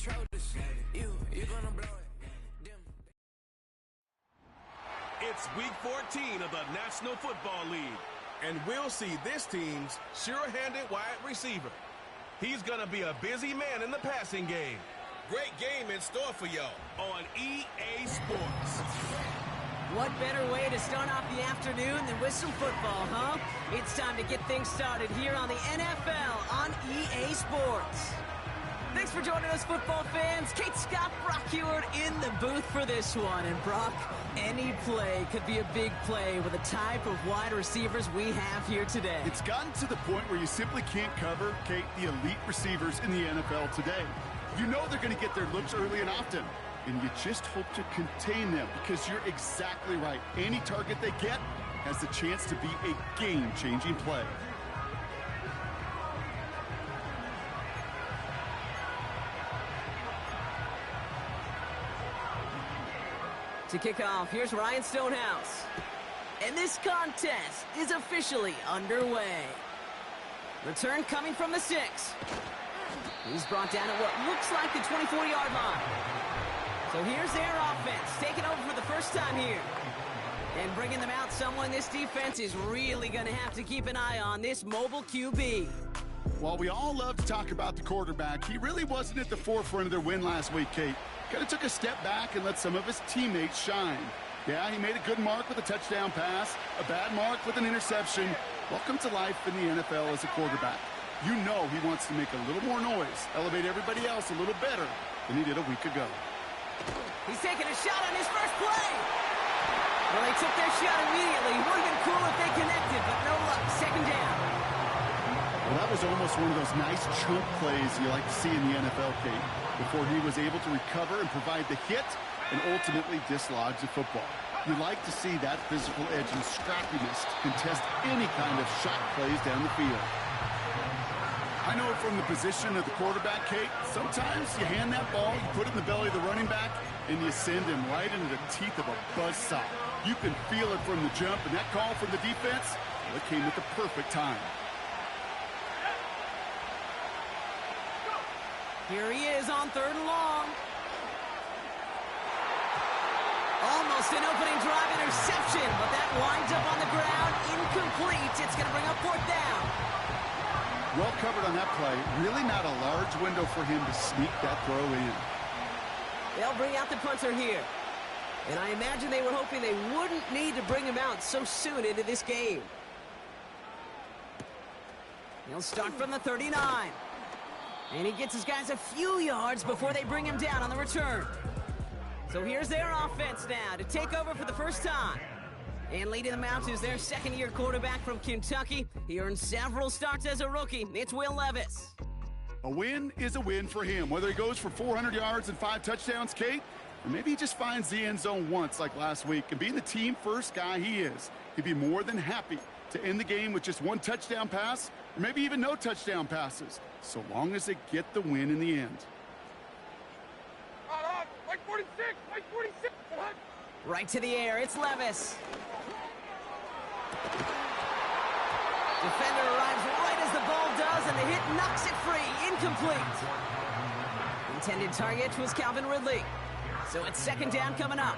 It's week 14 of the National Football League, and we'll see this team's sure-handed wide receiver. He's going to be a busy man in the passing game. Great game in store for y'all on EA Sports. What better way to start off the afternoon than with some football, huh? It's time to get things started here on the NFL on EA Sports. Thanks for joining us, football fans. Kate Scott, Brock Heward in the booth for this one. And Brock, any play could be a big play with the type of wide receivers we have here today. It's gotten to the point where you simply can't cover, Kate, the elite receivers in the NFL today. You know they're going to get their looks early and often, and you just hope to contain them because you're exactly right. Any target they get has the chance to be a game-changing play. To kick off, here's Ryan Stonehouse. And this contest is officially underway. Return coming from the 6. He's brought down at what looks like the 24-yard line. So here's their offense, taking over for the first time here. And bringing them out, someone this defense is really going to have to keep an eye on, this mobile QB. While we all love to talk about the quarterback, he really wasn't at the forefront of their win last week, Kate. Kind of took a step back and let some of his teammates shine. Yeah, he made a good mark with a touchdown pass, a bad mark with an interception. Welcome to life in the NFL as a quarterback. You know he wants to make a little more noise, elevate everybody else a little better than he did a week ago. He's taking a shot on his first play. Well, they took their shot immediately. Would have been cool if they connected, but no luck. Second down. Well, that was almost one of those nice chunk plays you like to see in the NFL, Kate, before he was able to recover and provide the hit and ultimately dislodge the football. You like to see that physical edge and scrappiness to contest any kind of shot plays down the field. I know from the position of the quarterback, Kate, sometimes you hand that ball, you put it in the belly of the running back, and you send him right into the teeth of a buzzsaw. You can feel it from the jump, and that call from the defense, well, it came at the perfect time. Here he is on 3rd and long. Almost an opening drive interception, but that winds up on the ground, incomplete. It's going to bring up 4th down. Well covered on that play. Really not a large window for him to sneak that throw in. They'll bring out the punter here. And I imagine they were hoping they wouldn't need to bring him out so soon into this game. He'll start from the 39. And he gets his guys a few yards before they bring him down on the return. So here's their offense now to take over for the first time. And leading them out is their second-year quarterback from Kentucky. He earned several starts as a rookie. It's Will Levis. A win is a win for him, whether he goes for 400 yards and 5 touchdowns, Kate, or maybe he just finds the end zone once like last week. And being the team-first guy he is, he'd be more than happy to end the game with just 1 touchdown pass, or maybe even no touchdown passes, so long as they get the win in the end. Like 46, like 46. Right to the air, it's Levis. Defender arrives right as the ball does, and the hit knocks it free. Incomplete. Intended target was Calvin Ridley. So it's 2nd down coming up.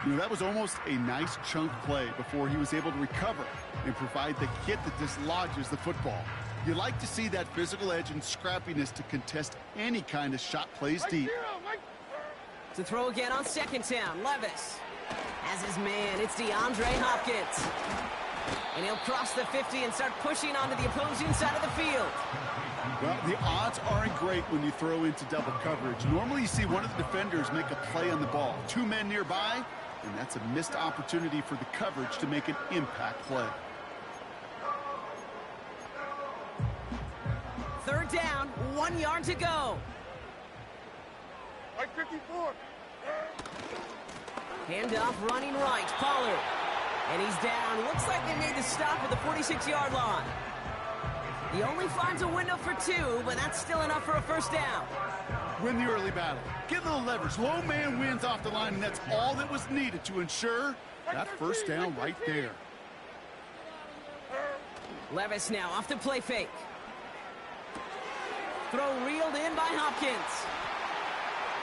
You know, that was almost a nice chunk play before he was able to recover and provide the hit that dislodges the football. You like to see that physical edge and scrappiness to contest any kind of shot plays deep. To throw again on 2nd down, Levis. As his man, it's DeAndre Hopkins. And he'll cross the 50 and start pushing onto the opposing side of the field. Well, the odds aren't great when you throw into double coverage. Normally you see one of the defenders make a play on the ball. 2 men nearby, and that's a missed opportunity for the coverage to make an impact play. 3rd down, 1 yard to go. Like 54. Handoff running right, Pollard. And he's down. Looks like they made the stop at the 46-yard line. He only finds a window for 2, but that's still enough for a 1st down. Win the early battle. Get a little leverage. Low man wins off the line, and that's all that was needed to ensure that 1st down right there. Levis now off the play fake. Throw reeled in by Hopkins.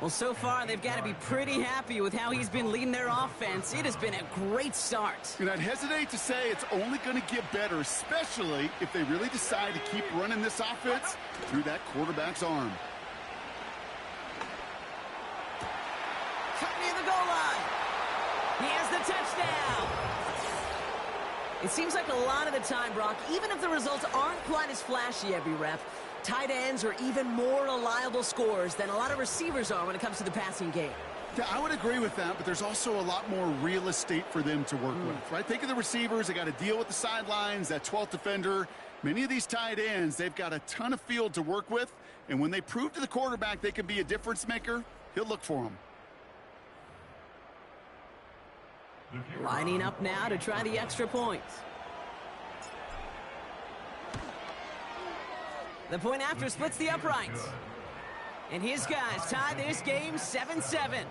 Well, so far, they've got to be pretty happy with how he's been leading their offense. It has been a great start. And I'd hesitate to say it's only going to get better, especially if they really decide to keep running this offense through that quarterback's arm. Cut near the goal line. He has the touchdown. It seems like a lot of the time, Brock, even if the results aren't quite as flashy every rep, tight ends are even more reliable scorers than a lot of receivers are when it comes to the passing game. Yeah, I would agree with that, but there's also a lot more real estate for them to work with, right? Think of the receivers. They got to deal with the sidelines, that 12th defender. Many of these tight ends, they've got a ton of field to work with, and when they prove to the quarterback they can be a difference maker, he'll look for them. Lining up now to try the extra points. The point after splits the uprights. And his guys tie this game 7-7.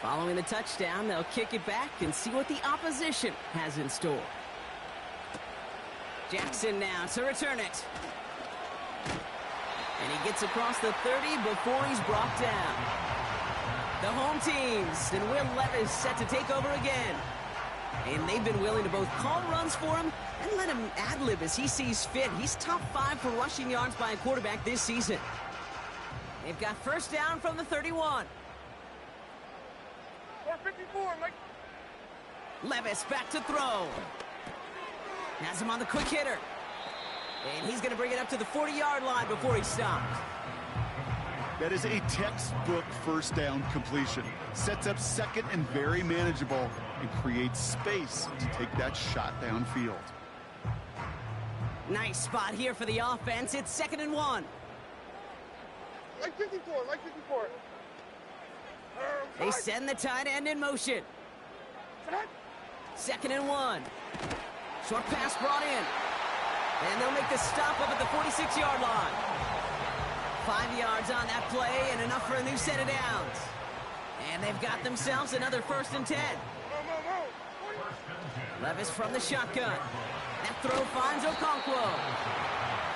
Following the touchdown, they'll kick it back and see what the opposition has in store. Jackson now to return it. And he gets across the 30 before he's brought down. The home teams and Will Levis set to take over again. And they've been willing to both call runs for him and let him ad-lib as he sees fit. He's top 5 for rushing yards by a quarterback this season. They've got first down from the 31. 454, Mike. Levis back to throw. Has him on the quick hitter. And he's going to bring it up to the 40-yard line before he stops. That is a textbook first down completion. Sets up second and very manageable and creates space to take that shot downfield. Nice spot here for the offense. It's 2nd and 1. Like 54, like 54. They send the tight end in motion. 2nd and 1. Short pass brought in. And they'll make the stop up at the 46-yard line. 5 yards on that play and enough for a new set of downs. And they've got themselves another 1st and 10. Levis from the shotgun. That throw finds Okonkwo.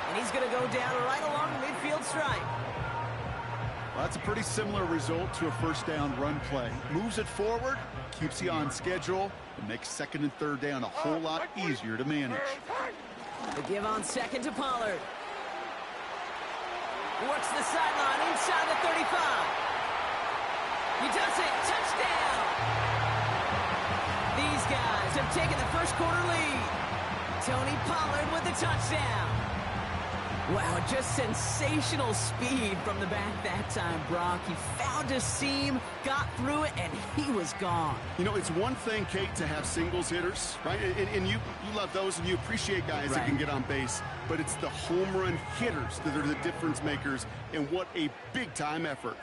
And he's going to go down right along the midfield stripe. Well, that's a pretty similar result to a first down run play. Moves it forward, keeps you on schedule, and makes 2nd and 3rd down a whole lot easier to manage. The give on 2nd to Pollard. Works the sideline inside the 35. He does it. Touchdown. These guys have taken the first quarter lead. Tony Pollard with the touchdown. Wow, just sensational speed from the back that time, Brock. He found a seam, got through it, and he was gone. You know, it's one thing, Kate, to have singles hitters, right? And you love those, and you appreciate guys that can get on base. But it's the home run hitters that are the difference makers, and what a big-time effort.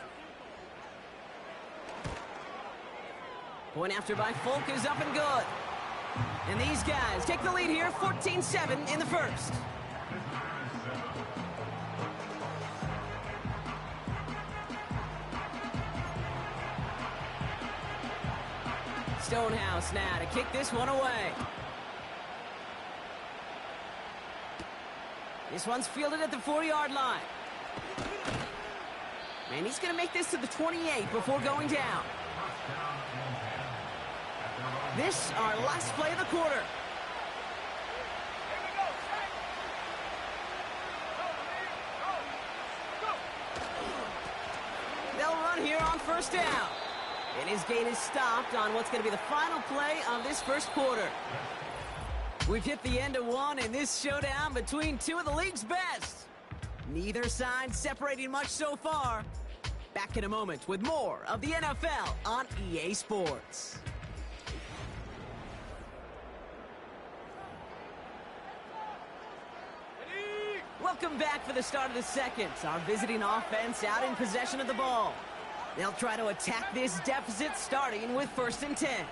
Point after by Folk is up and good. And these guys take the lead here, 14-7 in the first. Stonehouse now to kick this one away. This one's fielded at the 4-yard line. And he's going to make this to the 28 before going down. This, our last play of the quarter. They'll run here on first down. And his gain is stopped on what's going to be the final play of this first quarter. We've hit the end of one in this showdown between two of the league's best. Neither side separating much so far. Back in a moment with more of the NFL on EA Sports. Welcome back for the start of the second. Our visiting offense out in possession of the ball. They'll try to attack this deficit starting with 1st and 10.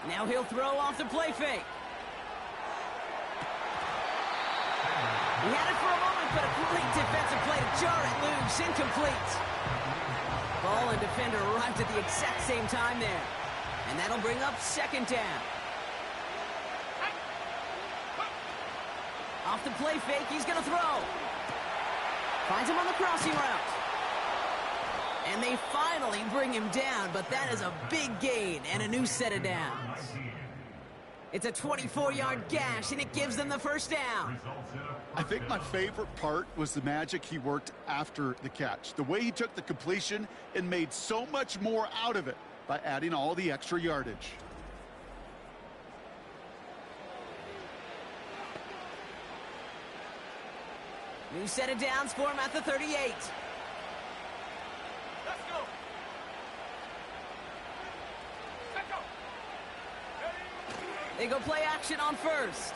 Now he'll throw off the play fake. He had it for a moment, but a great defensive play to jar it loose. Incomplete. Ball and defender arrived at the exact same time there. And that'll bring up second down. Off the play fake, he's going to throw. Finds him on the crossing route. And they finally bring him down, but that is a big gain and a new set of downs. It's a 24-yard gash, and it gives them the first down. I think my favorite part was the magic he worked after the catch. The way he took the completion and made so much more out of it by adding all the extra yardage. New set of downs for him at the 38. Let's go. Let's go. They go play action on first.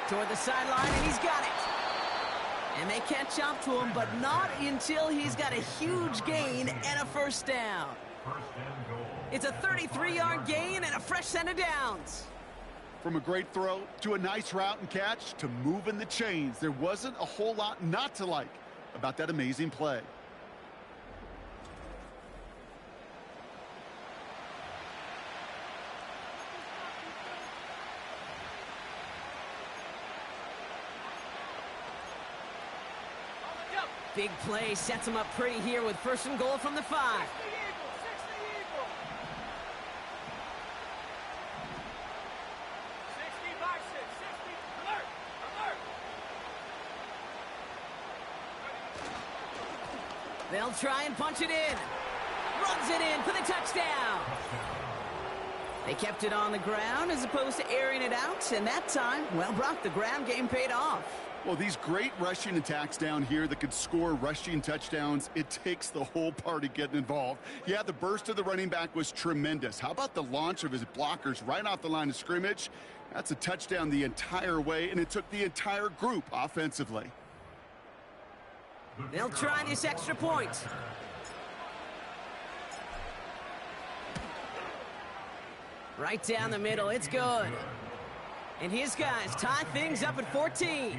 Toward the sideline, and he's got it. And they catch up to him, but not until he's got a huge gain and a first down. It's a 33-yard gain and a fresh set of downs. From a great throw to a nice route and catch to moving the chains, there wasn't a whole lot not to like about that amazing play. Big play sets him up pretty here with first and goal from the 5. They'll try and punch it in. Runs it in for the touchdown. They kept it on the ground as opposed to airing it out, and that time, well, Brock, the ground game paid off. Well, these great rushing attacks down here that could score rushing touchdowns, it takes the whole party getting involved. Yeah, the burst of the running back was tremendous. How about the launch of his blockers right off the line of scrimmage? That's a touchdown the entire way, and it took the entire group offensively. They'll try this extra point. Right down the middle, it's good. And his guys tie things up at 14.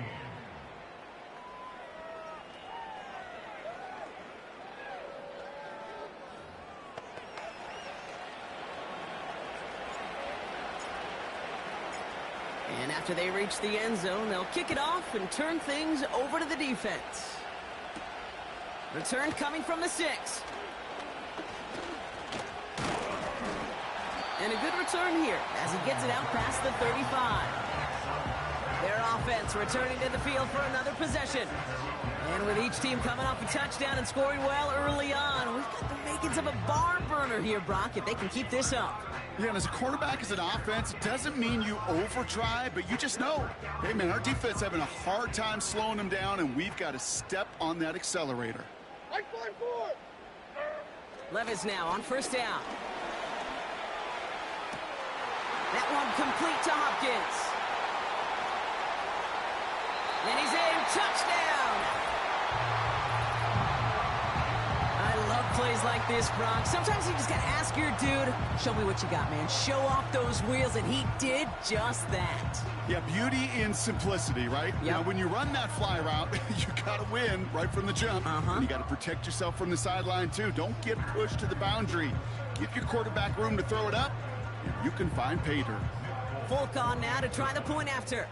And after they reach the end zone, they'll kick it off and turn things over to the defense. Return coming from the 6. And a good return here as he gets it out past the 35. Their offense returning to the field for another possession. And with each team coming off a touchdown and scoring well early on, we've got the makings of a barn burner here, Brock, if they can keep this up. Yeah, and as a quarterback, as an offense, it doesn't mean you over-try, but you just know, hey, man, our defense having a hard time slowing them down, and we've got to step on that accelerator. Like 4. Levis now on first down. That one complete to Hopkins. And he's in. Touchdown! I love plays like this, Brock. Sometimes you just got to ask your dude, show me what you got, man. Show off those wheels, and he did just that. Yeah, beauty in simplicity, right? Yep. Now, when you run that fly route, you got to win right from the jump. And you got to protect yourself from the sideline, too. Don't get pushed to the boundary. Give your quarterback room to throw it up, and you can find pay dirt. Folk on now to try the point after.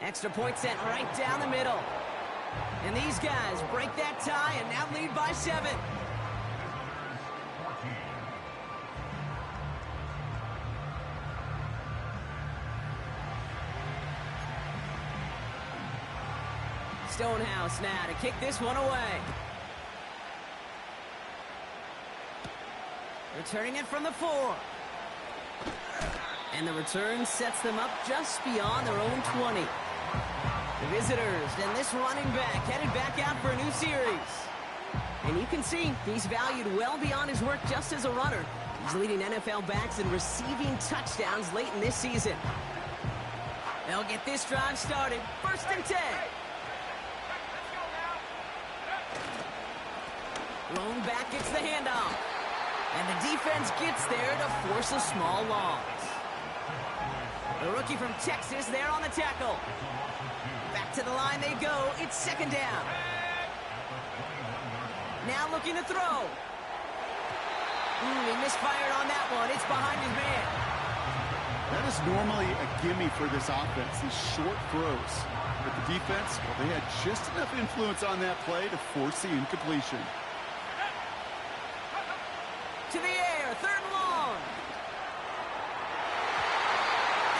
Extra point sent right down the middle. And these guys break that tie and now lead by 7. Stonehouse now to kick this one away. Returning it from the 4. And the return sets them up just beyond their own 20. The visitors and this running back headed back out for a new series. And you can see he's valued well beyond his work just as a runner. He's leading NFL backs in receiving touchdowns late in this season. They'll get this drive started. First and 10. Lone back gets the handoff. And the defense gets there to force a small loss. The rookie from Texas there on the tackle. Back to the line they go. It's second down. Now looking to throw. He misfired on that one. It's behind his man. That is normally a gimme for this offense, these short throws. But the defense, well, they had just enough influence on that play to force the incompletion. To the air, third and long.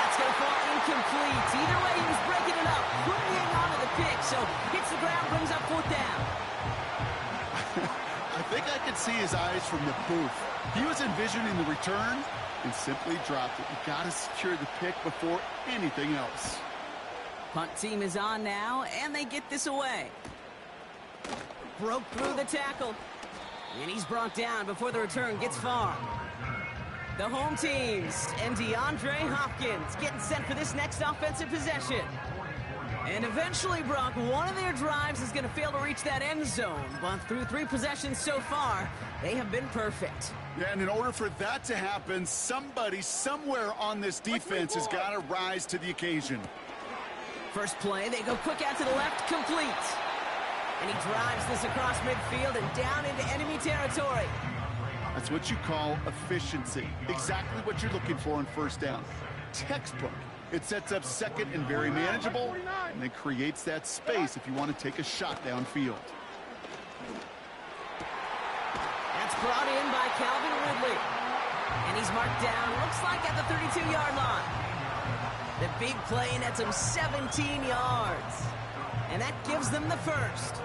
That's going to fall incomplete. Either way, he was breaking it up. Couldn't hang on to the pick, so hits the ground, brings up fourth down. I think I could see his eyes from the booth. He was envisioning the return and simply dropped it. You got to secure the pick before anything else. Punt team is on now, and they get this away. Broke through the tackle. And he's brought down before the return gets far. The home teams and DeAndre Hopkins getting set for this next offensive possession. And eventually, Brock, one of their drives is going to fail to reach that end zone. But through 3 possessions so far, they have been perfect. Yeah, and in order for that to happen, somebody somewhere on this defense has got to rise to the occasion. First play, they go quick out to the left, complete. And he drives this across midfield and down into enemy territory. That's what you call efficiency. Exactly what you're looking for on first down. Textbook. It sets up second and very manageable, and then creates that space if you want to take a shot downfield. That's brought in by Calvin Ridley. And he's marked down, looks like at the 32-yard line. The big play nets him 17 yards. And that gives them the first.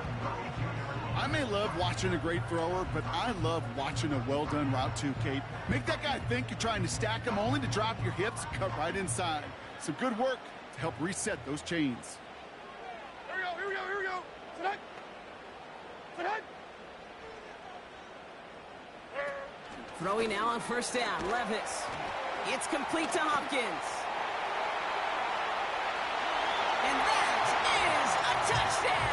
I may love watching a great thrower, but I love watching a well-done route too, Kate. Make that guy think you're trying to stack him only to drop your hips, cut right inside. Some good work to help reset those chains. Here we go, here we go, here we go. Sit up. Sit up. Throwing now on first down, Levis. It's complete to Hopkins. And that is a touchdown!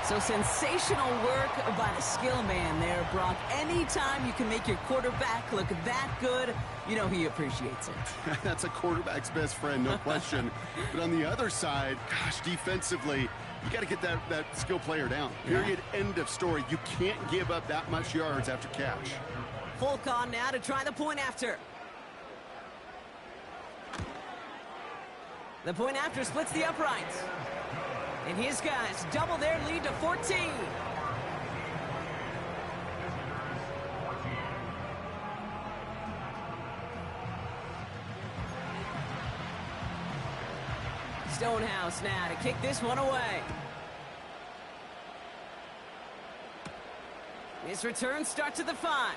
So sensational work by the skill man there, Brock. Anytime you can make your quarterback look that good, you know he appreciates it. That's a quarterback's best friend, no question. But on the other side, gosh, defensively, you got to get that skill player down. Period, end of story. You can't give up that much yards after catch. Full con now to try the point after. The point after splits the uprights. And his guys double their lead to 14. Stonehouse now to kick this one away. His return starts at the 5.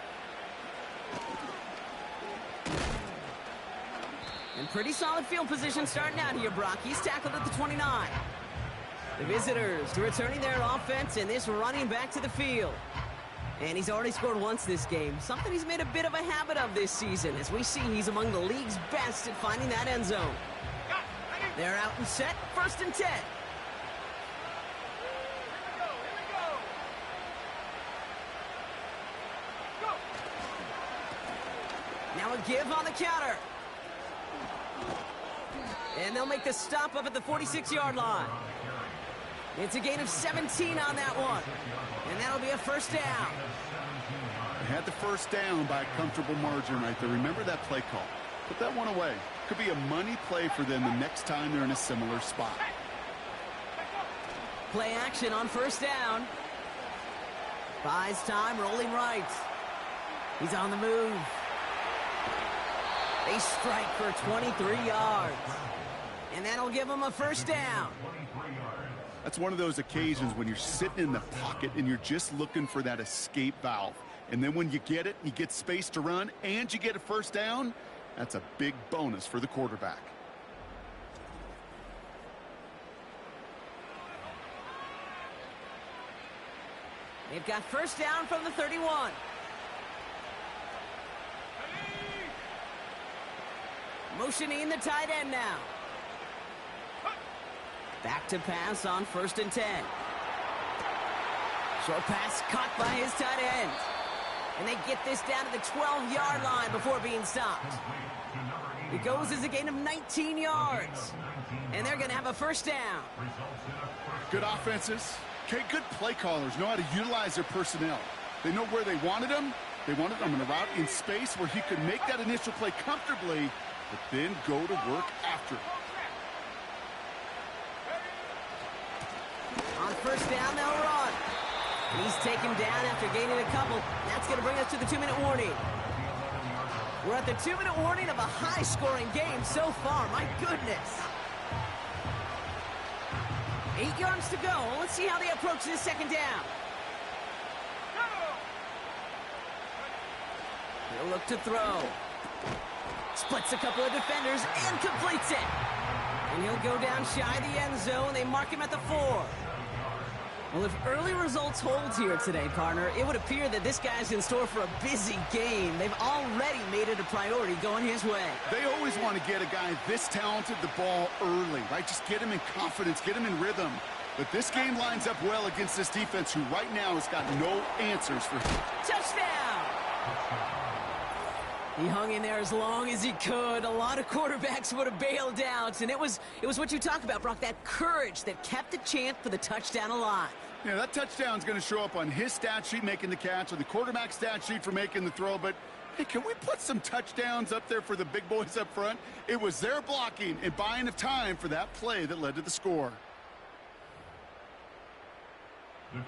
And pretty solid field position starting out here, Brock. He's tackled at the 29. The visitors returning their offense and this running back to the field. And he's already scored once this game, something he's made a bit of a habit of this season. As we see, he's among the league's best at finding that end zone. They're out and set, first and 10. Now a give on the counter. And they'll make the stop up at the 46-yard line. It's a gain of 17 on that one. And that'll be a first down. They had the first down by a comfortable margin right there. Remember that play call. Put that one away. Could be a money play for them the next time they're in a similar spot. Play action on first down. Buys time, rolling right. He's on the move. They strike for 23 yards. And that'll give him a first down. That's one of those occasions when you're sitting in the pocket and you're just looking for that escape valve. And then when you get it, you get space to run, and you get a first down, that's a big bonus for the quarterback. They've got first down from the 31. Motioning the tight end now. Back to pass on first and 10. Short pass caught by his tight end. And they get this down to the 12-yard line before being stopped. It goes as a gain of 19 yards. And they're going to have a first down. Good offenses. Okay, good play callers know how to utilize their personnel. They know where they wanted them. They wanted them in a route in space where he could make that initial play comfortably, but then go to work after it. On first down, they'll run. And he's taken down after gaining a couple. That's going to bring us to the 2-minute warning. We're at the 2-minute warning of a high-scoring game so far. My goodness. 8 yards to go. Let's see how they approach this second down. He'll look to throw. Splits a couple of defenders and completes it. And he'll go down shy of the end zone. They mark him at the 4. Well, if early results hold here today, partner, it would appear that this guy's in store for a busy game. They've already made it a priority going his way. They always want to get a guy this talented the ball early, right? Just get him in confidence, get him in rhythm. But this game lines up well against this defense who right now has got no answers for him. Touchdown! He hung in there as long as he could. A lot of quarterbacks would have bailed out. And it was what you talk about, Brock, that courage that kept the chant for the touchdown alive. Yeah, that touchdown's going to show up on his stat sheet making the catch or the quarterback stat sheet for making the throw. But, hey, can we put some touchdowns up there for the big boys up front? It was their blocking and buying of time for that play that led to the score.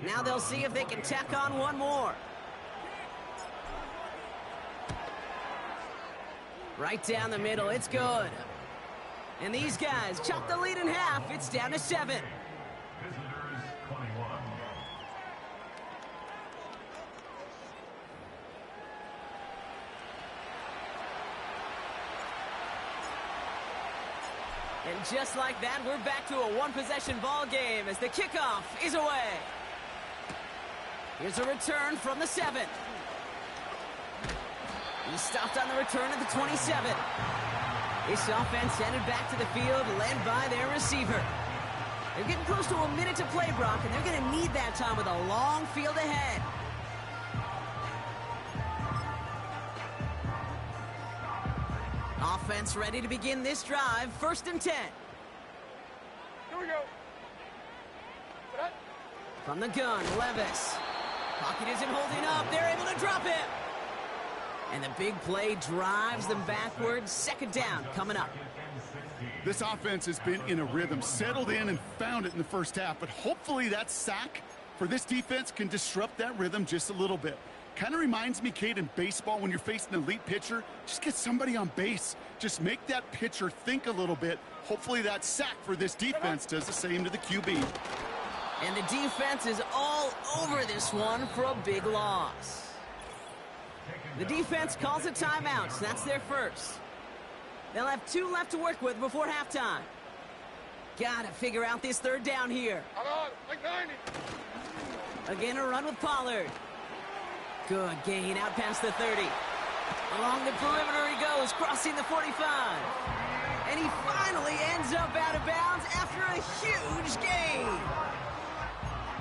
Now they'll see if they can tack on one more. Right down the middle, it's good. And these guys chop the lead in half. It's down to 7. And just like that, we're back to a one-possession ball game as the kickoff is away. Here's a return from the 7. He stopped on the return at the 27. This offense headed back to the field, led by their receiver. They're getting close to a minute to play, Brock, and they're going to need that time with a long field ahead. Offense ready to begin this drive. 1st and 10. Here we go. From the gun, Levis. Pocket isn't holding up. They're able to drop him. And the big play drives them backwards. 2nd down coming up. This offense has been in a rhythm, settled in and found it in the first half. But hopefully that sack for this defense can disrupt that rhythm just a little bit. Kind of reminds me, Kate, in baseball when you're facing an elite pitcher, just get somebody on base. Just make that pitcher think a little bit. Hopefully that sack for this defense does the same to the QB. And the defense is all over this one for a big loss. The defense calls a timeout, so that's their first. They'll have 2 left to work with before halftime. Gotta figure out this 3rd down here. I'm on, like 90. Again, a run with Pollard. Good gain out past the 30. Along the perimeter he goes, crossing the 45. And he finally ends up out of bounds after a huge gain.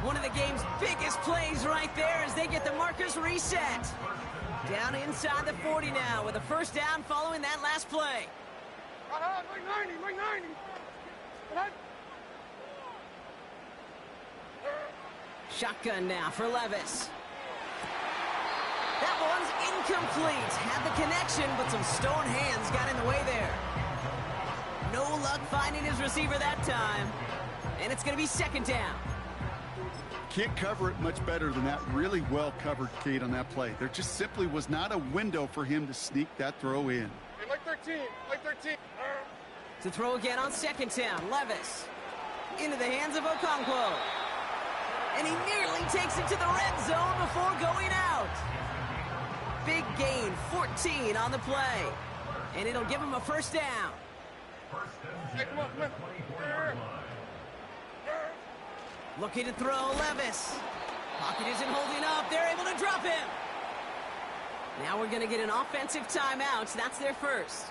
One of the game's biggest plays right there as they get the markers reset. Down inside the 40 now with a 1st down following that last play. Like 90, like 90. Shotgun now for Levis. That one's incomplete. Had the connection, but some stone hands got in the way there. No luck finding his receiver that time. And it's going to be 2nd down. Can't cover it much better than that. Really well covered, Kate, on that play. There just simply was not a window for him to sneak that throw in. Hey, like 13, like 13. To throw again on 2nd down, Levis. Into the hands of Okonkwo. And he nearly takes it to the red zone before going out. Big gain, 14 on the play. And it'll give him a 1st down. Hey, come on. Looking to throw, Levis. Pocket isn't holding up. They're able to drop him. Now we're going to get an offensive timeout. So that's their first.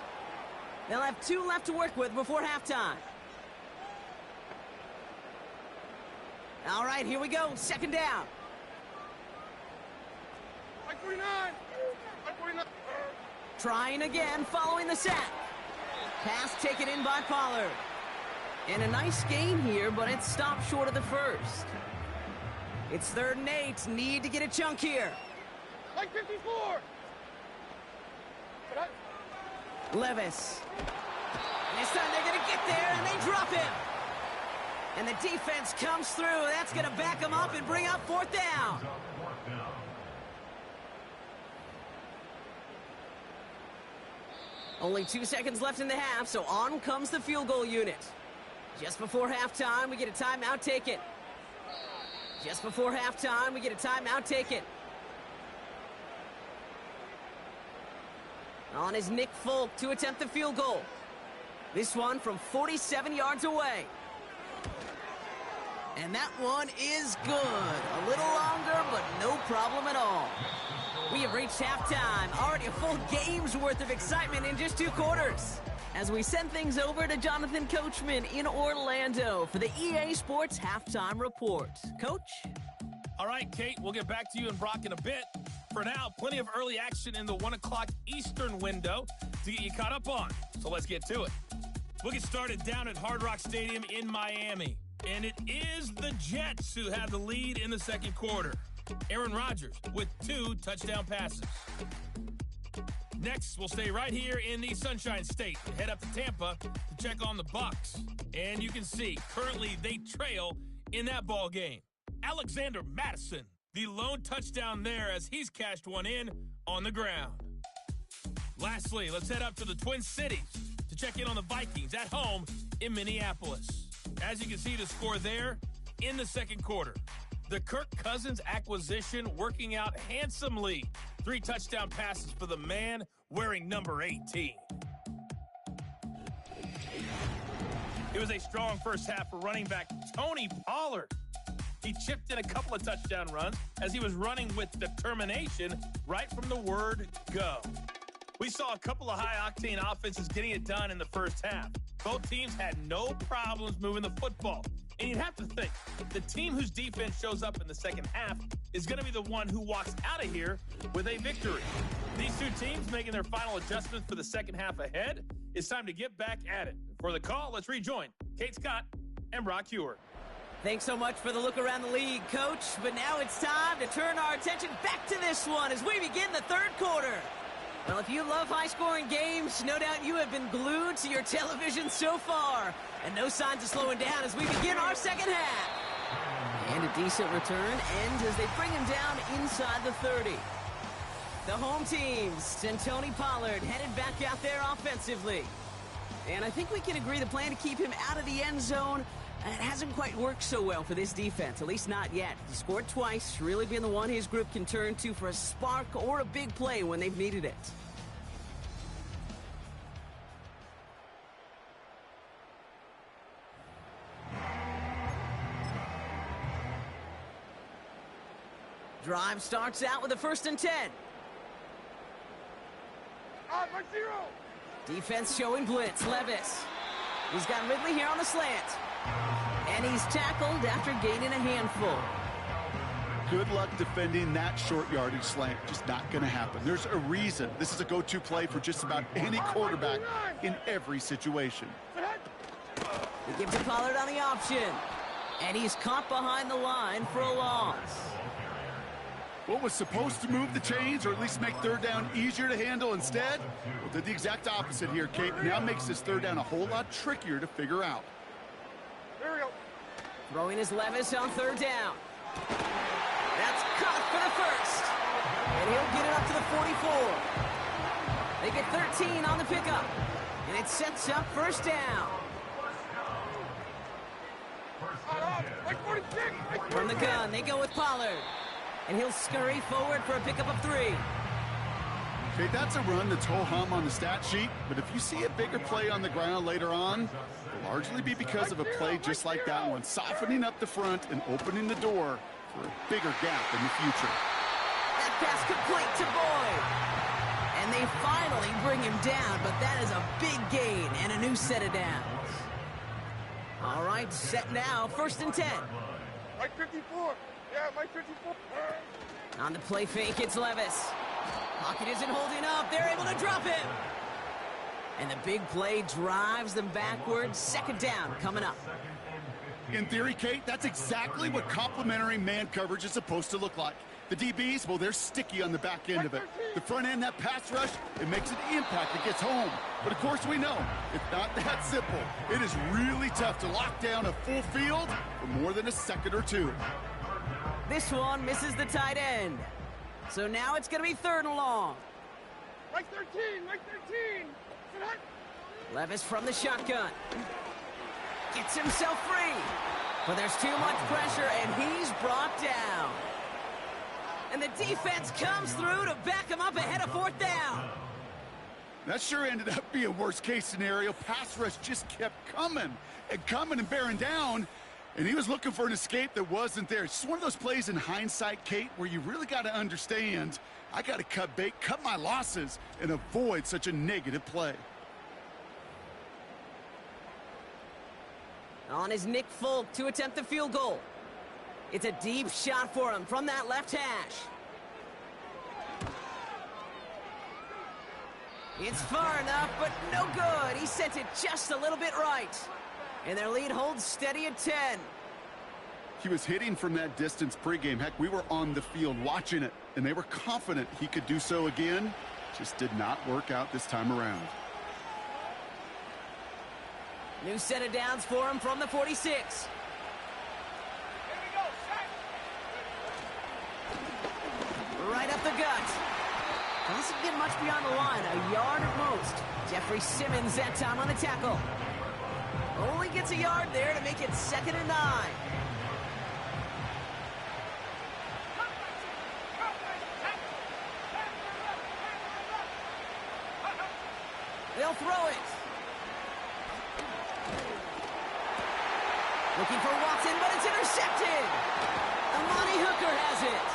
They'll have 2 left to work with before halftime. All right, here we go. 2nd down. Like 49. Like 49. Trying again following the sack. Pass taken in by Pollard. And a nice gain here, but it's stopped short of the first. It's 3rd and 8. Need to get a chunk here. Like 54. Levis. And this time they're going to get there, and they drop him. And the defense comes through. That's going to back him up and bring up 4th down. Only 2 seconds left in the half, so on comes the field goal unit. Just before halftime, we get a timeout taken. Just before halftime, we get a timeout taken. On is Nick Folk to attempt the field goal. This one from 47 yards away. And that one is good. A little longer, but no problem at all. We have reached halftime. Already a full game's worth of excitement in just 2 quarters. As we send things over to Jonathan Coachman in Orlando for the EA Sports Halftime Report. Coach? All right, Kate, we'll get back to you and Brock in a bit. For now, plenty of early action in the 1 o'clock Eastern window to get you caught up on. So let's get to it. We'll get started down at Hard Rock Stadium in Miami. And it is the Jets who have the lead in the second quarter. Aaron Rodgers with 2 touchdown passes. Next, we'll stay right here in the Sunshine State. Head up to Tampa to check on the Bucs. And you can see, currently they trail in that ball game. Alexander Madison, the lone touchdown there as he's cashed one in on the ground. Lastly, let's head up to the Twin Cities to check in on the Vikings at home in Minneapolis. As you can see, the score there in the second quarter. The Kirk Cousins acquisition working out handsomely. 3 touchdown passes for the man wearing number 18. It was a strong first half for running back Tony Pollard. He chipped in a couple of touchdown runs as he was running with determination right from the word go. We saw a couple of high-octane offenses getting it done in the first half. Both teams had no problems moving the football. And you'd have to think, the team whose defense shows up in the second half is going to be the one who walks out of here with a victory. These 2 teams making their final adjustments for the second half ahead. It's time to get back at it. For the call, let's rejoin Kate Scott and Brock Huard. Thanks so much for the look around the league, Coach. But now it's time to turn our attention back to this one as we begin the third quarter. Well, if you love high-scoring games, no doubt you have been glued to your television so far. And no signs of slowing down as we begin our second half. And a decent return ends as they bring him down inside the 30. The home teams and Tony Pollard headed back out there offensively. And I think we can agree the plan to keep him out of the end zone, it hasn't quite worked so well for this defense, at least not yet. He scored twice, really being the one his group can turn to for a spark or a big play when they've needed it. Drive starts out with a 1st and 10. Mark 0. Defense showing blitz. Levis. He's got Ridley here on the slant. And he's tackled after gaining a handful. Good luck defending that short yardage slant. Just not going to happen. There's a reason this is a go-to play for just about any quarterback in every situation. He gives it Pollard on the option. And he's caught behind the line for a loss. What was supposed to move the chains or at least make third down easier to handle instead? Well, did the exact opposite here, Kate. Now makes this third down a whole lot trickier to figure out. There we go. Throwing his Levis on 3rd down. That's caught for the first. And he'll get it up to the 44. They get 13 on the pickup. And it sets up 1st down. Like 46. From the gun, they go with Pollard. And he'll scurry forward for a pickup of 3. Okay, that's a run that's ho-hum on the stat sheet, but if you see a bigger play on the ground later on, it'll largely be because of a play just like that one, softening up the front and opening the door for a bigger gap in the future. That pass complete to Boyd. And they finally bring him down, but that is a big gain and a new set of downs. All right, set now, 1st and 10. Like 54. Yeah, Mike 54. On the play fake, it's Levis. Pocket isn't holding up. They're able to drop him. And the big play drives them backwards. Second down coming up. In theory, Kate, that's exactly what complementary man coverage is supposed to look like. The DBs, well, they're sticky on the back end of it. The front end, that pass rush, it makes an impact. It gets home. But, of course, we know it's not that simple. It is really tough to lock down a full field for more than a second or two. This one misses the tight end. So now it's going to be 3rd and long. Right 13, right 13. Levis from the shotgun. Gets himself free. But there's too much pressure, and he's brought down. And the defense comes through to back him up ahead of 4th down. That sure ended up being worst-case scenario. Pass rush just kept coming and bearing down. And he was looking for an escape that wasn't there. It's just one of those plays in hindsight, Kate, where you really got to understand, I got to cut bait, cut my losses, and avoid such a negative play. On is Nick Folk to attempt the field goal. It's a deep shot for him from that left hash. It's far enough, but no good. He sent it just a little bit right. And their lead holds steady at 10. He was hitting from that distance pregame. Heck, we were on the field watching it, and they were confident he could do so again. Just did not work out this time around. New set of downs for him from the 46. Right up the gut. Doesn't get much beyond the line, a yard at most. Jeffrey Simmons that time on the tackle. Only gets a yard there to make it 2nd and 9. They'll throw it. Looking for Watson, but it's intercepted. Amani Hooker has it.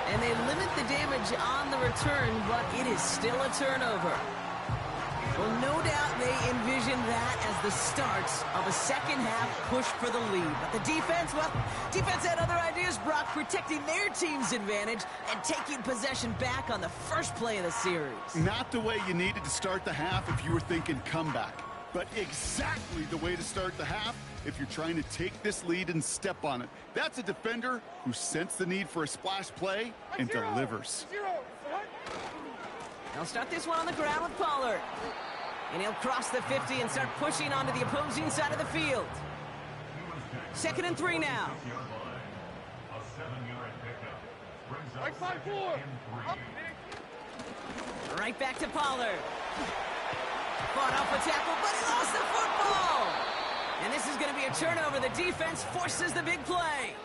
And they limit the damage on the return, but it is still a turnover. Well, no doubt they envision that as the start of a second-half push for the lead. But the defense, well, defense had other ideas, Brock, protecting their team's advantage and taking possession back on the first play of the series. Not the way you needed to start the half if you were thinking comeback, but exactly the way to start the half if you're trying to take this lead and step on it. That's a defender who sensed the need for a splash play and delivers. They'll start this one on the ground with Pollard. And he'll cross the 50 and start pushing onto the opposing side of the field. 2nd and 3 now. Right 5-4. Right back to Pollard. Fought off a tackle, but he lost the football. And this is going to be a turnover. The defense forces the big play.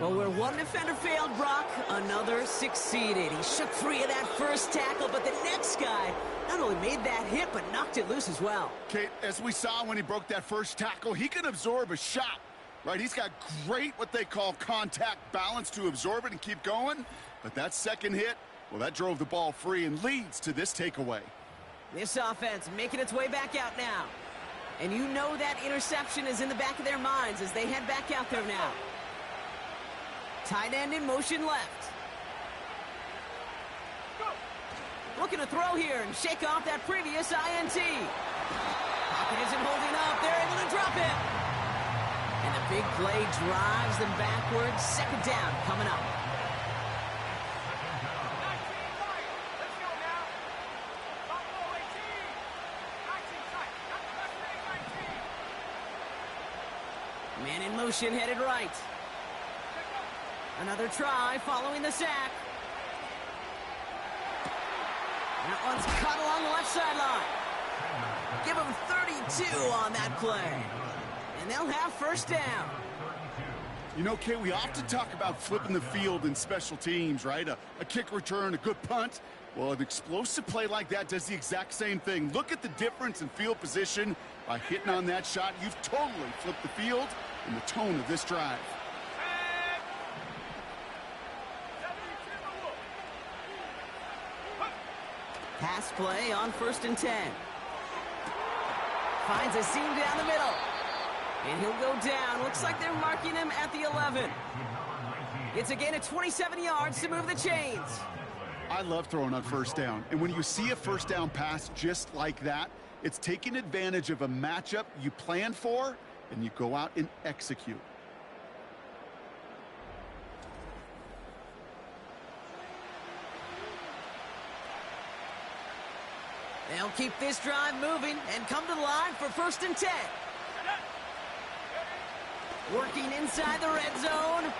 Well, where one defender failed, Brock, another succeeded. He shook free of that first tackle, but the next guy not only made that hit, but knocked it loose as well. Kate, as we saw when he broke that first tackle, he can absorb a shot, right? He's got great, what they call contact balance to absorb it and keep going. But that second hit, well, that drove the ball free and leads to this takeaway. This offense making its way back out now. And you know that interception is in the back of their minds as they head back out there now. Tight end in motion left. Looking to throw here and shake off that previous INT. Pocket isn't holding up. They're able to drop it. And the big play drives them backwards. 2nd down coming up. Man in motion headed right. Another try following the sack. That one's cut along the left sideline. Give them 32 on that play. And they'll have 1st down. You know, Kay, we often talk about flipping the field in special teams, right? A kick return, a good punt. Well, an explosive play like that does the exact same thing. Look at the difference in field position by hitting on that shot. You've totally flipped the field and the tone of this drive. Pass play on 1st and 10. Finds a seam down the middle. And he'll go down. Looks like they're marking him at the 11. It's a gain of 27 yards to move the chains. I love throwing on first down. And when you see a first down pass just like that, it's taking advantage of a matchup you plan for, and you go out and execute. They'll keep this drive moving and come to the line for 1st and 10. Working inside the red zone.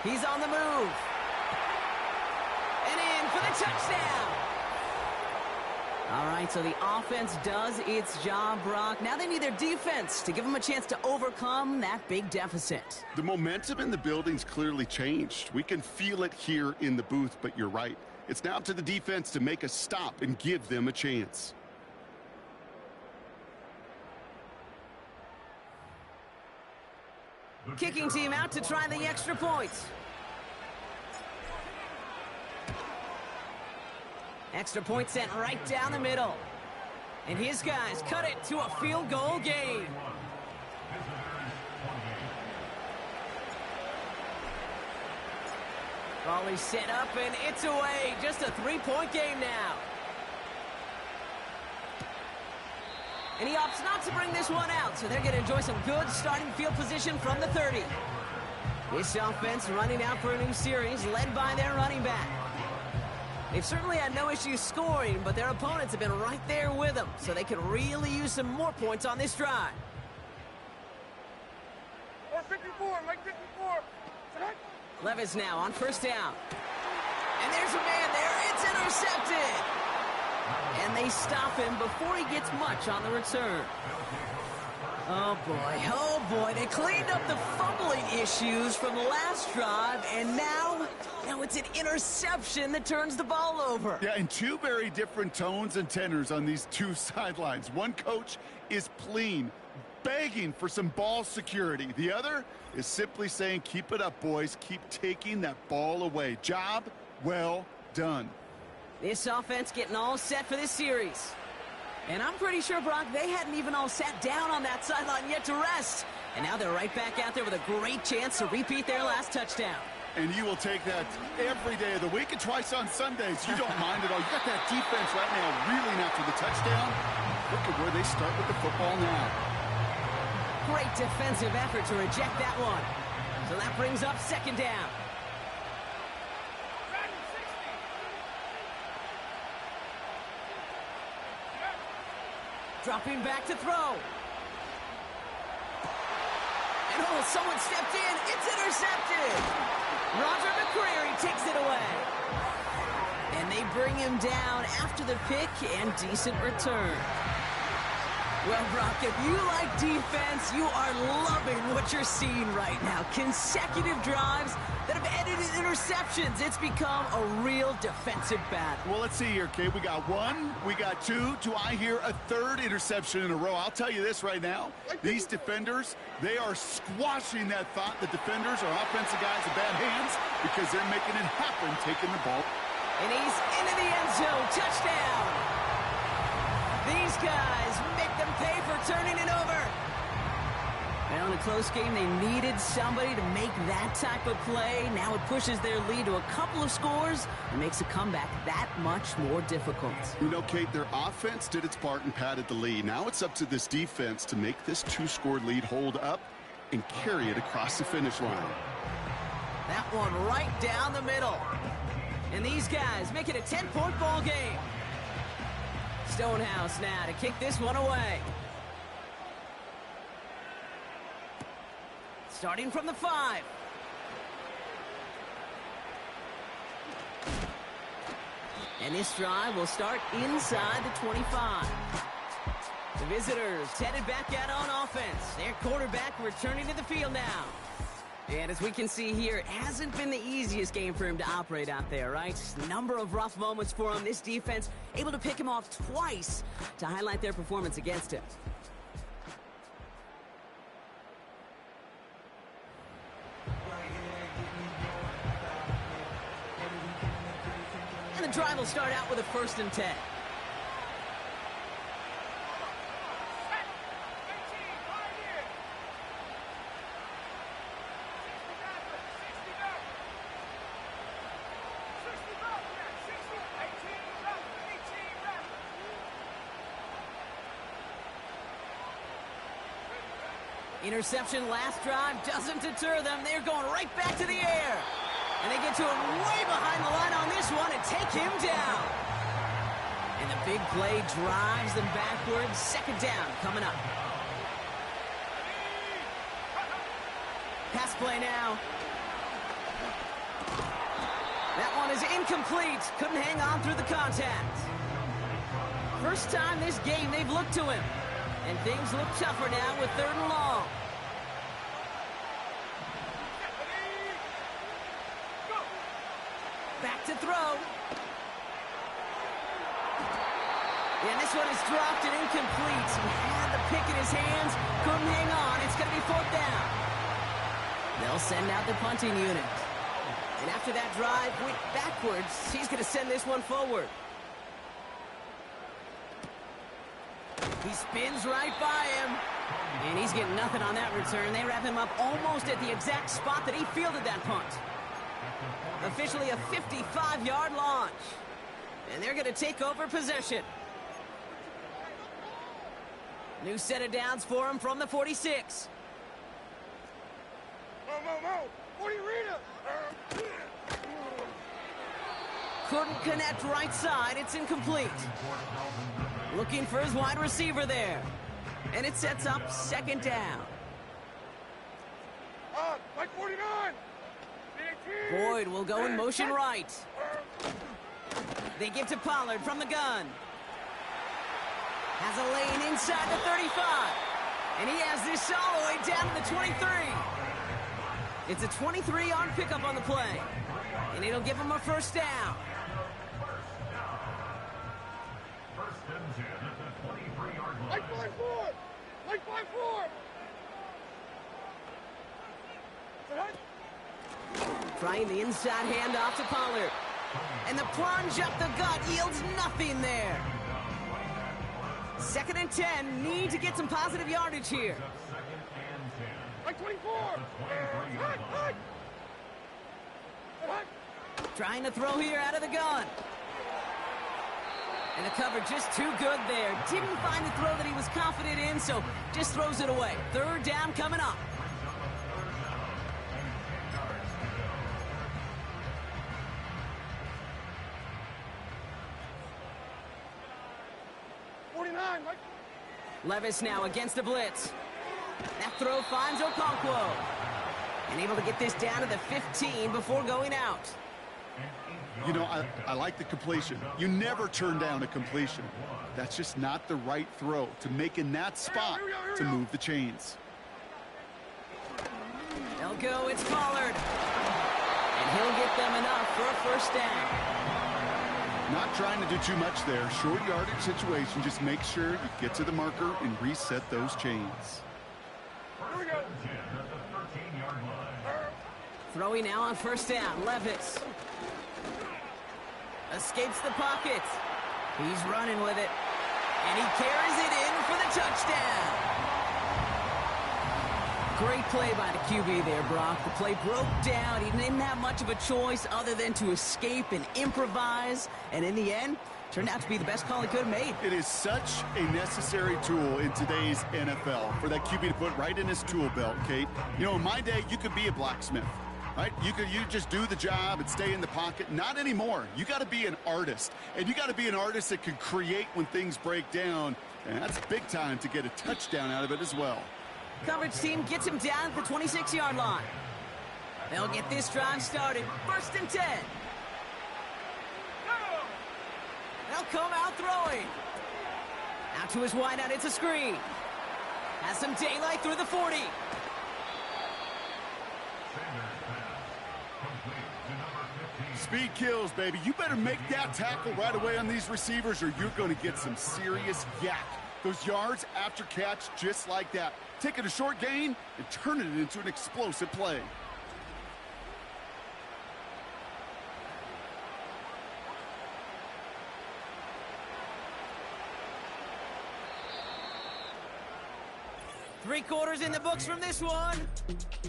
He's on the move. And in for the touchdown. All right, so the offense does its job, Brock. Now they need their defense to give them a chance to overcome that big deficit. The momentum in the building's clearly changed. We can feel it here in the booth, but you're right. It's now up to the defense to make a stop and give them a chance. Kicking team out to try the extra points. Extra point sent right down the middle. And his guys cut it to a field goal game. Volley set up and it's away. Just a 3-point game now. And he opts not to bring this one out, so they're going to enjoy some good starting field position from the 30. This offense running out for a new series, led by their running back. They've certainly had no issues scoring, but their opponents have been right there with them, so they could really use some more points on this drive. Or 54, Mike 54. Tonight. Levis now on 1st down. And there's a man there. It's intercepted. And they stop him before he gets much on the return. Oh, boy. They cleaned up the fumbling issues from the last drive, and now it's an interception that turns the ball over. Yeah, and two very different tones and tenors on these two sidelines. One coach is pleading, begging for some ball security. The other is simply saying, keep it up, boys. Keep taking that ball away. Job well done. This offense getting all set for this series. And I'm pretty sure, Brock, they hadn't even all sat down on that sideline yet to rest. And now they're right back out there with a great chance to repeat their last touchdown. And you will take that every day of the week and twice on Sundays. You don't mind at all. You got that defense right now reeling after the touchdown. Look at where they start with the football now. Great defensive effort to reject that one. So that brings up 2nd down. Dropping back to throw. And someone stepped in. It's intercepted. Roger McCreary takes it away. And they bring him down after the pick and decent return. Well, Brock, if you like defense, you are loving what you're seeing right now. Consecutive drives that have ended in interceptions. It's become a real defensive battle. Well, let's see here, Kate. We got one, we got two. Do I hear a 3rd interception in a row? I'll tell you this right now. These defenders, they are squashing that thought. The defenders are offensive guys in bad hands because they're making it happen, taking the ball. And he's into the end zone. Touchdown. These guys make them pay for turning it over. Well, in a close game, they needed somebody to make that type of play. Now it pushes their lead to a couple of scores and makes a comeback that much more difficult. You know, Kate, their offense did its part and padded the lead. Now it's up to this defense to make this 2-score lead hold up and carry it across the finish line. That one right down the middle. And these guys make it a 10-point ball game. Stonehouse now to kick this one away. Starting from the 5. And this drive will start inside the 25. The visitors headed back out on offense. Their quarterback returning to the field now. And as we can see here, it hasn't been the easiest game for him to operate out there, right? Number of rough moments for him. This defense able to pick him off twice to highlight their performance against him. And the drive will start out with a 1st and 10. Interception last drive doesn't deter them. They're going right back to the air. And they get to him way behind the line on this one and take him down. And the big play drives them backwards. Second down coming up. Pass play now. That one is incomplete. Couldn't hang on through the contact. First time this game they've looked to him. And things look tougher now with 3rd and long. Back to throw. And this one is dropped and incomplete. He had the pick in his hands. Couldn't hang on. It's going to be 4th down. They'll send out the punting unit. And after that drive went backwards, he's going to send this one forward. He spins right by him. And he's getting nothing on that return. They wrap him up almost at the exact spot that he fielded that punt. Officially a 55-yard launch. And they're going to take over possession. New set of downs for him from the 46. Mo, 40 Rita. Couldn't connect right side. It's incomplete. Looking for his wide receiver there. And it sets up 2nd down. Like 49. Boyd will go in motion right. They give to Pollard from the gun. Has a lane inside the 35. And he has this all the way down to the 23. It's a 23-yard pickup on the play. And it'll give him a 1st down. Like 5-4. Like 5-4. Trying the inside handoff to Pollard. And the plunge up the gut yields nothing there. 2nd and 10. Need to get some positive yardage here. Like 24. Trying to throw here out of the gun. And the cover just too good there. Didn't find the throw that he was confident in, so just throws it away. 3rd down coming up. Levis now against the blitz. That throw finds Okonkwo. And able to get this down to the 15 before going out. You know, I like the completion. You never turn down a completion. That's just not the right throw to make in that spot to move the chains. They'll go, it's Pollard. And he'll get them enough for a 1st down. Not trying to do too much there. Short yardage situation. Just make sure you get to the marker and reset those chains. Here we go. Throwing now on 1st down. Levis escapes the pocket. He's running with it. And he carries it in for the touchdown. Great play by the QB there, Brock. The play broke down. He didn't have much of a choice other than to escape and improvise. And in the end, turned out to be the best call he could have made. It is such a necessary tool in today's NFL for that QB to put right in his tool belt, Kate. You know, in my day, you could be a blacksmith, right? You just do the job and stay in the pocket. Not anymore. You got to be an artist. And you got to be an artist that can create when things break down. And that's big time to get a touchdown out of it as well. Coverage team gets him down at the 26-yard line. They'll get this drive started. 1st and 10. They'll come out throwing. Out to his wideout. It's a screen. Has some daylight through the 40. Speed kills, baby. You better make that tackle right away on these receivers or you're going to get some serious yak. Those yards after catch just like that. Take it a short gain and turn it into an explosive play. Three quarters in the books from this one.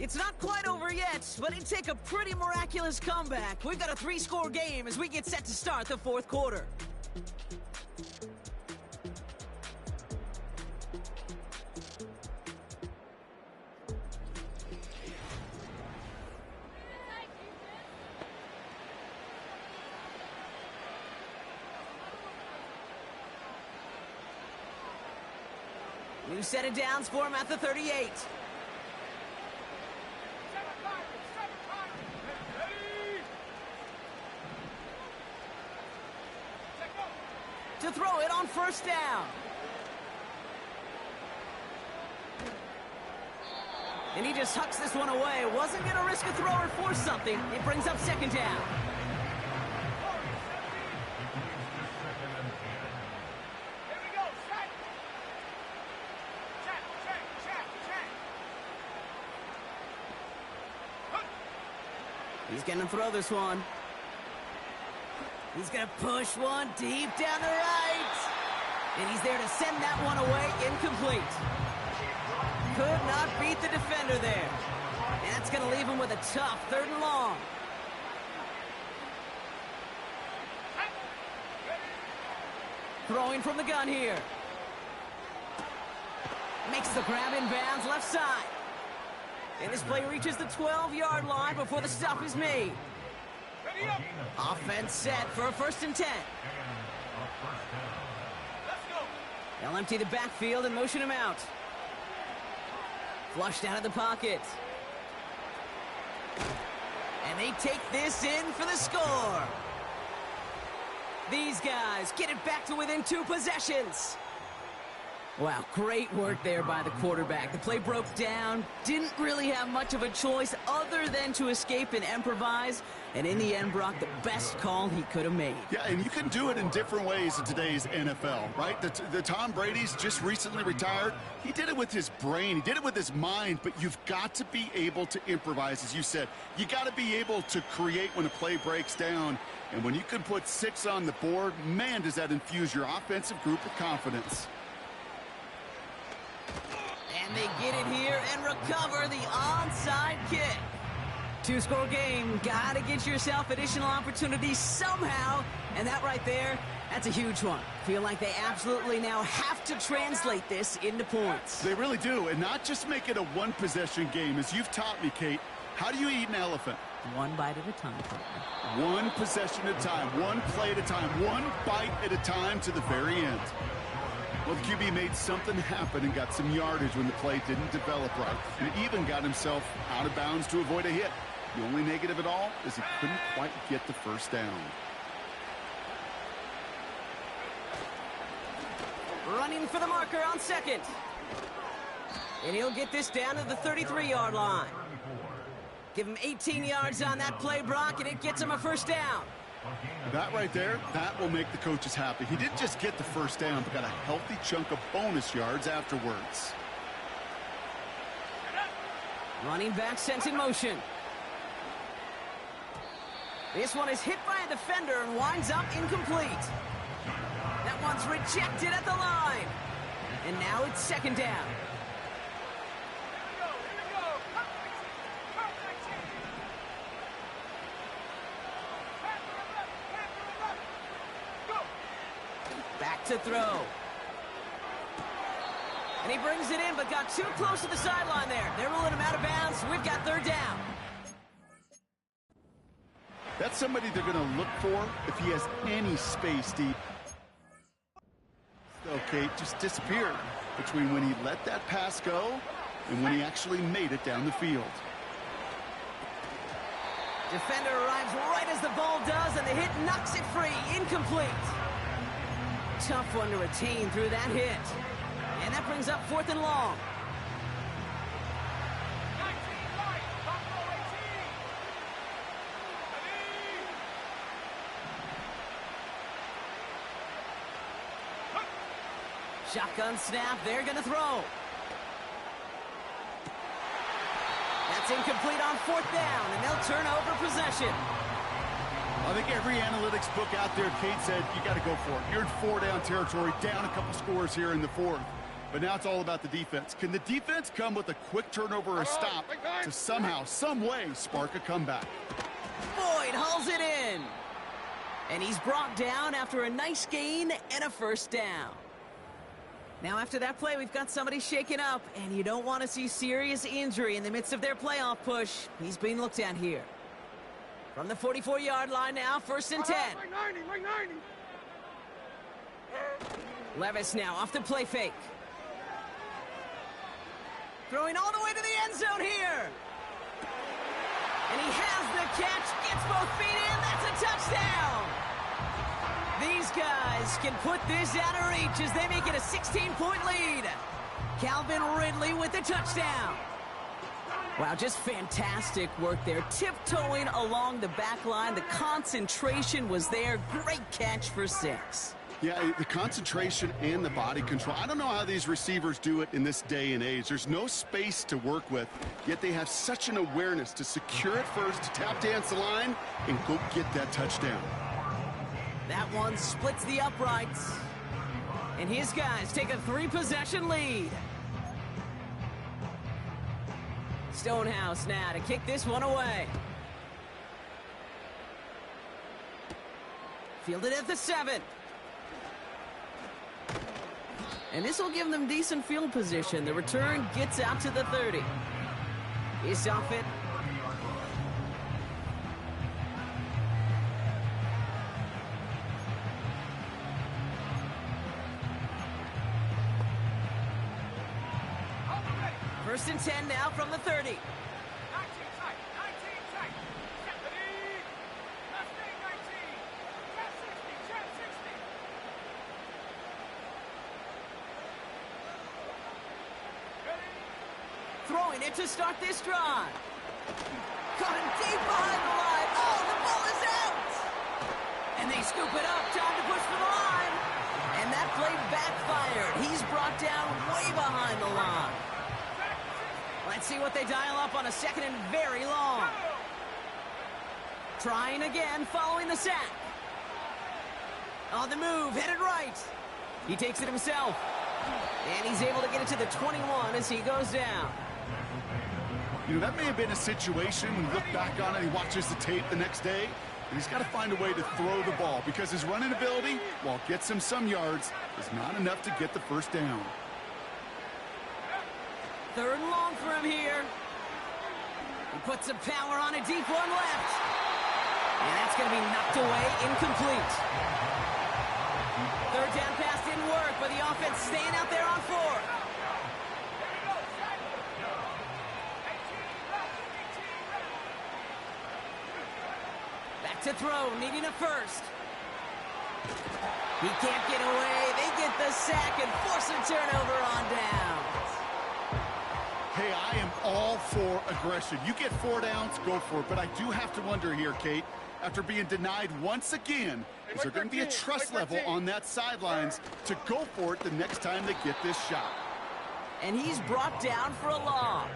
It's not quite over yet, but it'd take a pretty miraculous comeback. We've got a 3-score game as we get set to start the 4th quarter. set of downs for him at the 38. To throw it on first down. And he just hucks this one away. Wasn't going to risk a throw or force something. It brings up second down. He's going to throw this one. He's going to push one deep down the right. And he's there to send that one away incomplete. Could not beat the defender there. And that's going to leave him with a tough 3rd and long. Throwing from the gun here. Makes the grab in bounds left side. And this play reaches the 12-yard line before the stop is made. Offense set for a 1st and 10. They'll empty the backfield and motion him out. Flushed out of the pocket. And they take this in for the score. These guys get it back to within 2 possessions. Wow, great work there by the quarterback. The play broke down, didn't really have much of a choice other than to escape and improvise, and in the end, Brock, the best call he could have made. Yeah, and you can do it in different ways in today's NFL, right? The Tom Brady's just recently retired. He did it with his brain. He did it with his mind, but you've got to be able to improvise, as you said. You got to be able to create when a play breaks down, and when you can put 6 on the board, man, does that infuse your offensive group with confidence. And they get it here and recover the onside kick. 2-score game. Got to get yourself additional opportunities somehow. And that right there, that's a huge one. Feel like they absolutely now have to translate this into points. They really do. And not just make it a 1-possession game. As you've taught me, Kate, how do you eat an elephant? 1 bite at a time, partner. 1 possession at a time. 1 play at a time. 1 bite at a time to the very end. Well, the QB made something happen and got some yardage when the play didn't develop right. And even got himself out of bounds to avoid a hit. The only negative at all is he couldn't quite get the first down. Running for the marker on second. And he'll get this down to the 33-yard line. Give him 18 yards on that play, Brock, and it gets him a first down. That right there, that will make the coaches happy. He didn't just get the first down, but got a healthy chunk of bonus yards afterwards. Running back sent in motion. This one is hit by a defender and winds up incomplete. That one's rejected at the line. And now it's second down. Back to throw. And he brings it in, but got too close to the sideline there. They're ruling him out of bounds. We've got third down. That's somebody they're going to look for if he has any space deep. Okay, just disappeared between when he let that pass go and when he actually made it down the field. Defender arrives right as the ball does, and the hit knocks it free. Incomplete. Tough one to retain through that hit. And that brings up 4th and long. Shotgun snap, they're going to throw. That's incomplete on 4th down, and they'll turn over possession. I think every analytics book out there, Kate said, you got to go for it. You're in 4-down territory, down a couple scores here in the 4th. But now it's all about the defense. Can the defense come with a quick turnover or a stop to somehow, some way, spark a comeback? Boyd hauls it in. And he's brought down after a nice gain and a first down. Now after that play, we've got somebody shaken up, and you don't want to see serious injury in the midst of their playoff push. He's being looked at here. From the 44-yard line now, 1st and 10. Like 90. Levis now off the play fake. Throwing all the way to the end zone here. And he has the catch, gets both feet in, that's a touchdown! These guys can put this out of reach as they make it a 16-point lead. Calvin Ridley with the touchdown. Wow, just fantastic work there. Tiptoeing along the back line. The concentration was there. Great catch for 6. Yeah, the concentration and the body control. I don't know how these receivers do it in this day and age. There's no space to work with, yet they have such an awareness to secure it first, to tap dance the line, and go get that touchdown. That one splits the uprights. And his guys take a 3-possession lead. Stonehouse now to kick this one away. Fielded at the 7. And this will give them decent field position. The return gets out to the 30. He's off it. First and 10 now from the 30. 19 tight, 19 tight. Set the lead. Left wing 19. Jet 60, jet 60. Ready? Throwing it to start this drive. Coming deep behind the line. Oh, the ball is out! And they scoop it up. Time to push for the line. And that play backfired. He's brought down way behind the line. Let's see what they dial up on a 2nd and very long. Trying again following the sack. On the move, headed right. He takes it himself. And he's able to get it to the 21 as he goes down. You know, that may have been a situation when you look back on it, he watches the tape the next day, and he's got to find a way to throw the ball because his running ability, while it gets him some yards, is not enough to get the first down. 3rd and long for him here. He puts some power on a deep one left. And that's going to be knocked away, incomplete. 3rd down pass didn't work, but the offense staying out there on 4th. Back to throw, needing a first. He can't get away. They get the sack and force a turnover on down. Hey, I am all for aggression. You get 4 downs, go for it. But I do have to wonder here, Kate, after being denied once again, is there going to be a trust level on that sidelines to go for it the next time they get this shot? And he's brought down for a loss.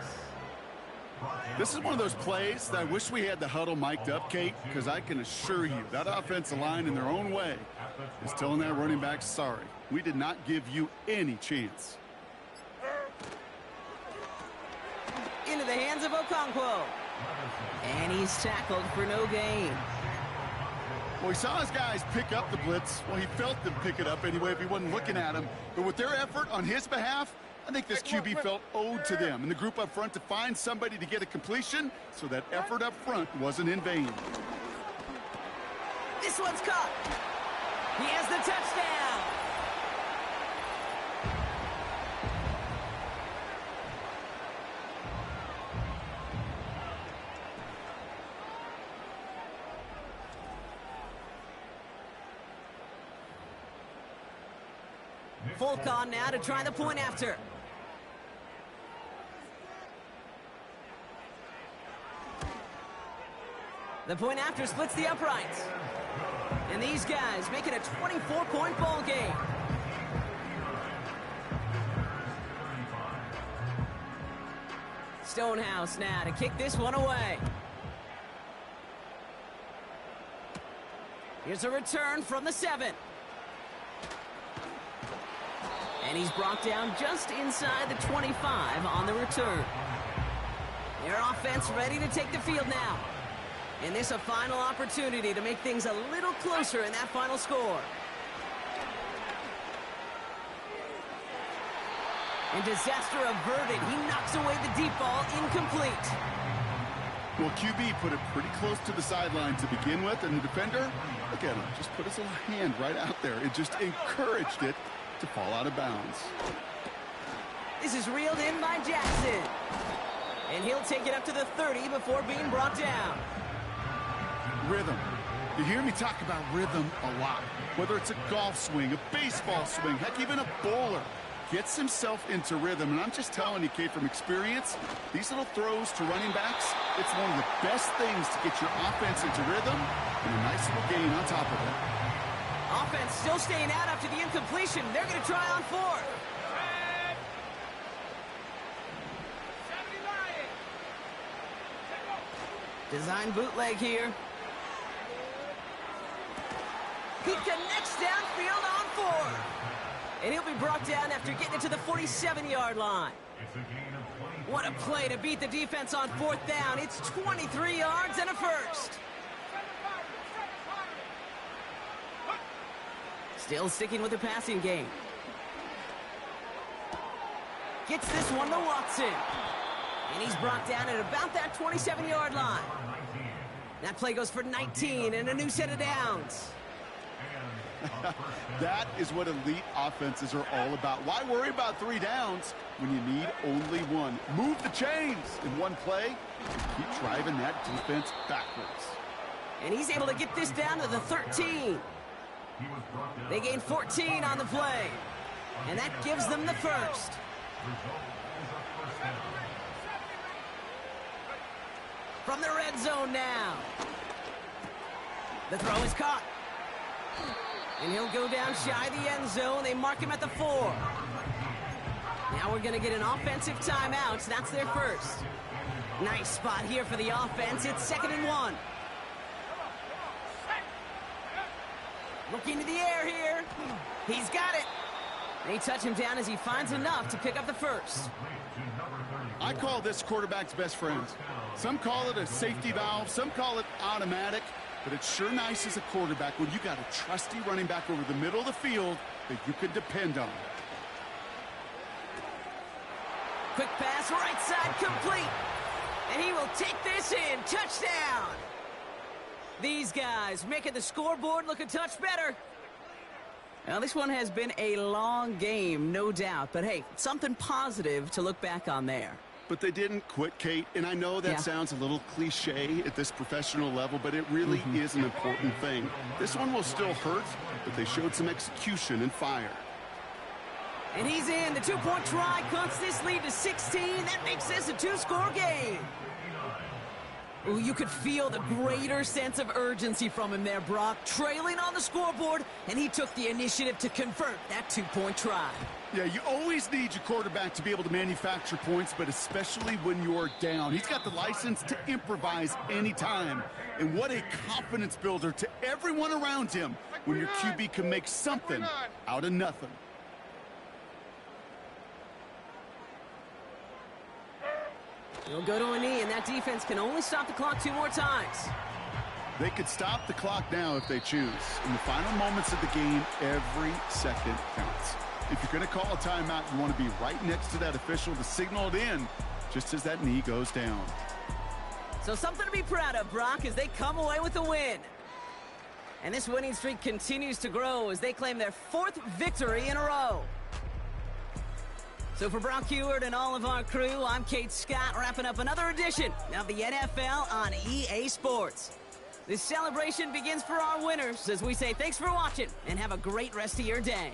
This is one of those plays that I wish we had the huddle mic'd up, Kate, because I can assure you that offensive line in their own way is telling that running back, sorry, we did not give you any chance. Into the hands of Okonkwo. And he's tackled for no gain. Well, he saw his guys pick up the blitz. Well, he felt them pick it up anyway if he wasn't looking at him. But with their effort on his behalf, I think this QB felt owed to them and the group up front to find somebody to get a completion so that effort up front wasn't in vain. This one's caught. He has the touchdown. Fulcon now to try the point after. The point after splits the uprights. And these guys make it a 24-point ball game. Stonehouse now to kick this one away. Here's a return from the 7. And he's brought down just inside the 25 on the return. Their offense ready to take the field now. And this a final opportunity to make things a little closer in that final score. And disaster averted. He knocks away the deep ball, incomplete. Well, QB put it pretty close to the sideline to begin with, and the defender, look at him, just put his little hand right out there. It just encouraged it to fall out of bounds. This is reeled in by Jackson. And he'll take it up to the 30 before being brought down. Rhythm. You hear me talk about rhythm a lot. Whether it's a golf swing, a baseball swing, heck, even a bowler. Gets himself into rhythm. And I'm just telling you, Kate, from experience, these little throws to running backs, it's one of the best things to get your offense into rhythm and a nice little gain on top of it. Offense still staying out after the incompletion. They're going to try on fourth. Design bootleg here. He connects downfield on fourth. And he'll be brought down after getting it to the 47-yard line. What a play to beat the defense on fourth down. It's 23 yards and a first. Still sticking with the passing game. Gets this one to Watson. And he's brought down at about that 27-yard line. That play goes for 19 and a new set of downs. That is what elite offenses are all about. Why worry about 3 downs when you need only one? Move the chains in one play and keep driving that defense backwards. And he's able to get this down to the 13. They gain 14 on the play. And that gives them the first. From the red zone now. The throw is caught. And he'll go down shy of the end zone. They mark him at the 4. Now we're going to get an offensive timeout. So that's their first. Nice spot here for the offense. It's 2nd and 1. Looking to the air here. He's got it. They touch him down as he finds enough to pick up the first. I call this quarterback's best friend. Some call it a safety valve. Some call it automatic. But it's sure nice as a quarterback when you got a trusty running back over the middle of the field that you can depend on. Quick pass, right side, complete. And he will take this in. Touchdown. These guys making the scoreboard look a touch better. Now, this one has been a long game, no doubt. But, hey, something positive to look back on there. But they didn't quit, Kate, and I know that sounds a little cliche at this professional level, but it really is an important thing. This one will still hurt, but they showed some execution and fire. And he's in. The 2-point try cuts this lead to 16. That makes this a 2-score game. Ooh, you could feel the greater sense of urgency from him there, Brock. Trailing on the scoreboard, and he took the initiative to convert that 2-point try. Yeah, you always need your quarterback to be able to manufacture points, but especially when you're down. He's got the license to improvise anytime. And what a confidence builder to everyone around him when your QB can make something out of nothing. He'll go to a knee, and that defense can only stop the clock 2 more times. They could stop the clock now if they choose. In the final moments of the game, every second counts. If you're going to call a timeout, you want to be right next to that official to signal it in just as that knee goes down. So something to be proud of, Brock, as they come away with the win. And this winning streak continues to grow as they claim their 4th victory in a row. So for Brock Heward and all of our crew, I'm Kate Scott, wrapping up another edition of the NFL on EA Sports. This celebration begins for our winners as we say thanks for watching and have a great rest of your day.